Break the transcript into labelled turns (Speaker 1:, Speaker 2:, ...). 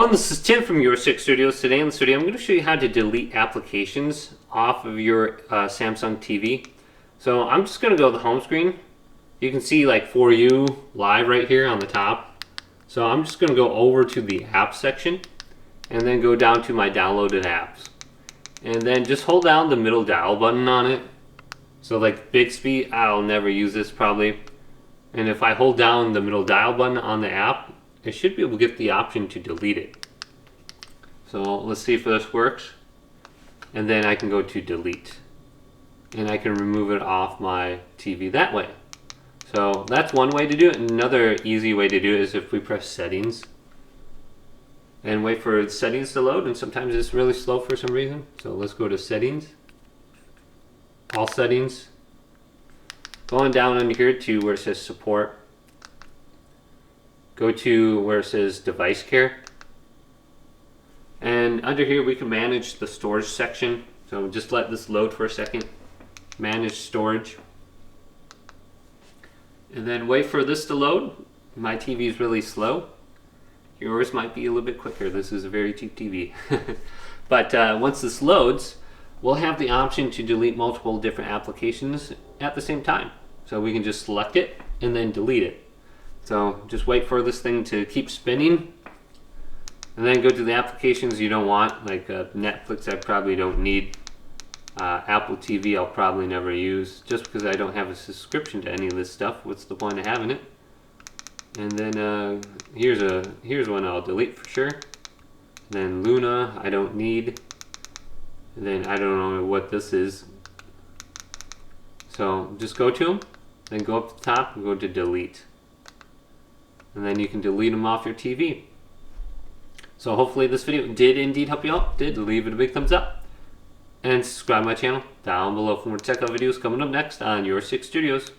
Speaker 1: Well, this is Tim from YourSixGaming. Today in this video, I'm going to show you how to delete applications off of your Samsung TV. So I'm just going to go to the home screen. You can see like For You live right here on the top. So I'm just going to go over to the apps section and then go down to my downloaded apps. And then just hold down the middle dial button on it. So like Bixby, I'll never use this probably. And if I hold down the middle dial button on the app, I should be able to get the option to delete it. So let's see if this works. And then I can go to delete. And I can remove it off my TV that way. So that's one way to do it. Another easy way to do it is if we press settings and wait for settings to load, and sometimes it's really slow for some reason. So let's go to settings, all settings, going down under here to where it says support. Go to where it says device care, and under here we can manage the storage section. So just let this load for a second. Manage storage, and then wait for this to load. My TV is really slow. Yours might be a little bit quicker. This is a very cheap TV. But once this loads, we'll have the option to delete multiple different applications at the same time. So we can just select it and then delete it. So just wait for this thing to keep spinning, and then go to the applications you don't want, like Netflix I probably don't need. Apple TV I'll probably never use, just because I don't have a subscription to any of this stuff. What's the point of having it? And then here's one I'll delete for sure. And then Luna I don't need. And then I don't know what this is. So just go to them, then go up to the top and go to delete. And then you can delete them off your TV. So hopefully this video did indeed help you out. Did, leave it a big thumbs up. And subscribe to my channel down below for more tech videos coming up next on YourSixGaming.